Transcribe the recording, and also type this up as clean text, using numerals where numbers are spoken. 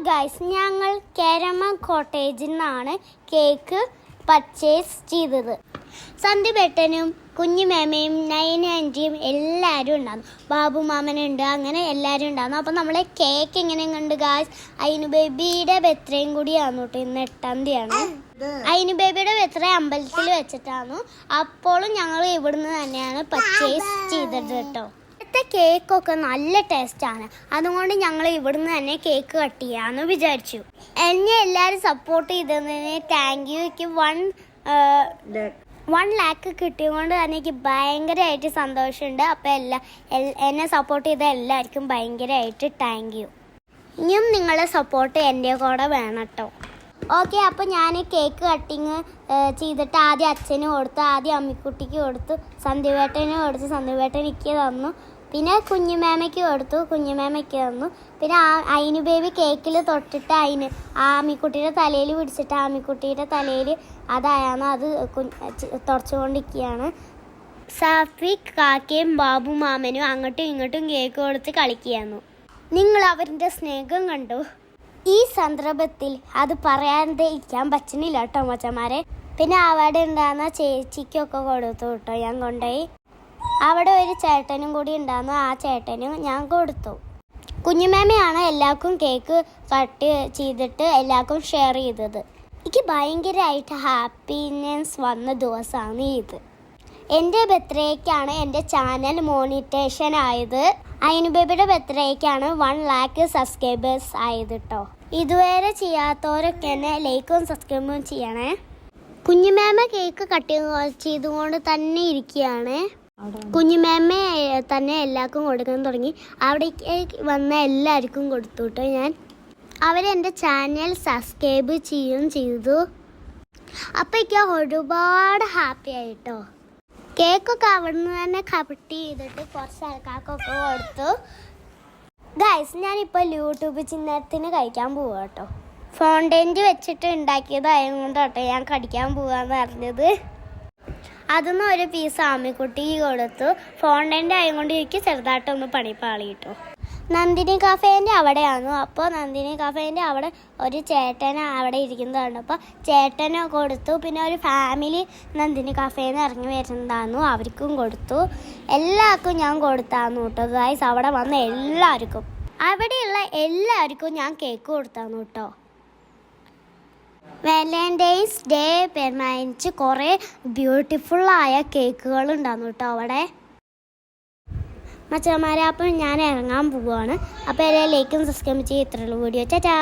Guys, ഞങ്ങൾ കേരമ കോട്ടേജിൽ നിന്നാണ് cake purchase ചെയ്തത്. സന്ധ്യബേട്ടനും കുഞ്ഞുമേമയും നയന ആൻറ്റിയും എല്ലാവരും ഉണ്ടായിരുന്നു. ബാബു മാമനുണ്ട്, അങ്ങനെ എല്ലാവരും ഉണ്ടായിരുന്നു. അപ്പോൾ നമ്മളെ കേക്ക് എങ്ങനെ കണ്ട് ഗൈസ്, അയിനു ബേബിയുടെ ബർത്ത്ഡേയും കൂടിയാണ് കേട്ടോ. ഇന്ന് 8-ാം തീയതിയാണ്. അയിനു ബേബിയുടെ ബർത്ത്ഡേ അമ്പലത്തിൽ വെച്ചിട്ടാണ്. അപ്പോഴും ഞങ്ങൾ ഇവിടുന്ന് തന്നെയാണ് പർച്ചേസ് ചെയ്തത് കേട്ടോ. ഇവിടുത്തെ കേക്കൊക്കെ നല്ല ടേസ്റ്റാണ്. അതുകൊണ്ട് ഞങ്ങൾ ഇവിടുന്ന് തന്നെ കേക്ക് കട്ട് ചെയ്യാമെന്ന് വിചാരിച്ചു. എന്നെ എല്ലാവരും സപ്പോർട്ട് ചെയ്തതിന് താങ്ക് യു. എനിക്ക് 1 lakh കിട്ടിയതുകൊണ്ട് തന്നെ എനിക്ക് ഭയങ്കരമായിട്ട് സന്തോഷമുണ്ട്. അപ്പോൾ എന്നെ സപ്പോർട്ട് ചെയ്ത എല്ലാവർക്കും ഭയങ്കരമായിട്ട് താങ്ക് യു. ഇനിയും നിങ്ങളെ സപ്പോർട്ട് എൻ്റെ കൂടെ വേണം കേട്ടോ. ഓക്കെ, അപ്പോൾ ഞാൻ കേക്ക് കട്ടിങ് ചെയ്തിട്ട് ആദ്യം അച്ഛന് കൊടുത്തു, ആദ്യം അമ്മിക്കുട്ടിക്ക് കൊടുത്തു, സന്ധ്യവേട്ടന് കൊടുത്തു, സന്ധ്യവേട്ടൻ എനിക്ക് തന്നു. പിന്നെ കുഞ്ഞുമേമയ്ക്ക് കൊടുത്തു, കുഞ്ഞുമേമയ്ക്ക് തന്നു. പിന്നെ അയിനു ബേബി കേക്കിൽ തൊട്ടിട്ട് ആമിക്കുട്ടിയുടെ തലയിൽ പിടിച്ചിട്ട് ആമിക്കുട്ടിയുടെ തലയിൽ അതായാണ് അത് തുടച്ചുകൊണ്ടിരിക്കുകയാണ്. സാഫിക് കാക്കയും ബാബു മാമനും അങ്ങോട്ടും ഇങ്ങോട്ടും കേക്ക് കൊടുത്ത് കളിക്കുകയായിരുന്നു. നിങ്ങൾ അവരുടെ സ്നേഹം കണ്ടു. ഈ സന്ദർഭത്തിൽ അത് പറയാതെ ഇരിക്കാൻ പറ്റുന്നില്ല കേട്ടോ മച്ചന്മാരെ. പിന്നെ അവിടെ ഉണ്ടാകുന്ന ചേച്ചിക്കൊക്കെ കൊടുത്തു കേട്ടോ. ഞാൻ കൊണ്ടുപോയി. അവിടെ ഒരു ചേട്ടനും കൂടി ഉണ്ടായിരുന്നു, ആ ചേട്ടനും ഞാൻ കൊടുത്തു. കുഞ്ഞുമേമയാണ് എല്ലാവർക്കും കേക്ക് കട്ട് ചെയ്തിട്ട് എല്ലാവർക്കും ഷെയർ ചെയ്തത്. എനിക്ക് ഭയങ്കരമായിട്ട് ഹാപ്പിനെസ് വന്ന ദിവസമാണ് ഇത്. എൻ്റെ ബർത്ത്ഡേക്കാണ് എൻ്റെ ചാനൽ മോണിറ്റേഷൻ ആയത്. അയിനു ബേബിയുടെ ബർത്ത്ഡേക്കാണ് 1 lakh സബ്സ്ക്രൈബേഴ്സ് ആയത് കേട്ടോ. ഇതുവരെ ചെയ്യാത്തവരൊക്കെ തന്നെ ലൈക്കും സബ്സ്ക്രൈബും ചെയ്യണേ. കുഞ്ഞുമേമ കേക്ക് കട്ട് ചെയ്തുകൊണ്ട് തന്നെ ഇരിക്കുകയാണ്. കുഞ്ഞുമേമ തന്നെ എല്ലാവർക്കും കൊടുക്കാൻ തുടങ്ങി. അവിടേക്ക് വന്ന എല്ലാവർക്കും കൊടുത്തു കേട്ടോ ഞാൻ. അവരെൻ്റെ ചാനൽ സബ്സ്ക്രൈബ് ചെയ്യുകയും ചെയ്തു. അപ്പോൾ എനിക്ക് ഒരുപാട് ഹാപ്പി ആയിട്ടോ. കേക്കൊക്കെ അവിടെ നിന്ന് തന്നെ കട്ട് ചെയ്തിട്ട് കുറച്ച് ആൾക്കാർക്കൊക്കെ കൊടുത്തു. ഗൈസ്, ഞാനിപ്പോൾ യൂട്യൂബ് ചിഹ്നത്തിന് കഴിക്കാൻ പോവുക കേട്ടോ. ഫോണ്ടൻറ്റ് വെച്ചിട്ട് ഉണ്ടാക്കിയതായതുകൊണ്ട് കേട്ടോ ഞാൻ കടിക്കാൻ പോവാന്ന് പറഞ്ഞത്. അതൊന്നും ഒരു പീസ് ആമിക്കുട്ടിക്ക് കൊടുത്തു. ഫോണ്ടൻ്റ് ആയതുകൊണ്ട് എനിക്ക് ചെറുതായിട്ടൊന്ന് പണിപ്പാളി കിട്ടും. നന്ദിനി കഫേൻ്റെ അവിടെയാണ്. അപ്പോൾ നന്ദിനി കഫേൻ്റെ അവിടെ ഒരു ചേട്ടന് അവിടെ ഇരിക്കുന്നത് കണ്ടപ്പോൾ ചേട്ടന് കൊടുത്തു. പിന്നെ ഒരു ഫാമിലി നന്ദിനി കഫേയിൽ നിന്ന് ഇറങ്ങി വരുന്നതായിരുന്നു, അവർക്കും കൊടുത്തു. എല്ലാവർക്കും ഞാൻ കൊടുത്തായിരുന്നു കേട്ടോ ഗൈസ്. അവിടെ വന്ന എല്ലാവർക്കും, അവിടെയുള്ള എല്ലാവർക്കും ഞാൻ കേക്ക് കൊടുത്തായിരുന്നു കേട്ടോ. വാലന്റൈൻസ് ഡേ പ്രമാണിച്ച് കുറേ ബ്യൂട്ടിഫുള്ളായ കേക്കുകൾ ഉണ്ടായിരുന്നു കേട്ടോ അവിടെ മച്ചന്മാരെ. അപ്പം ഞാൻ ഇറങ്ങാൻ പോവുകയാണ്. അപ്പോൾ എല്ലാവരും ലൈക്കും സബ്സ്ക്രൈബ് ചെയ്ത് ഇത്രയുള്ള വീഡിയോ. ചാ.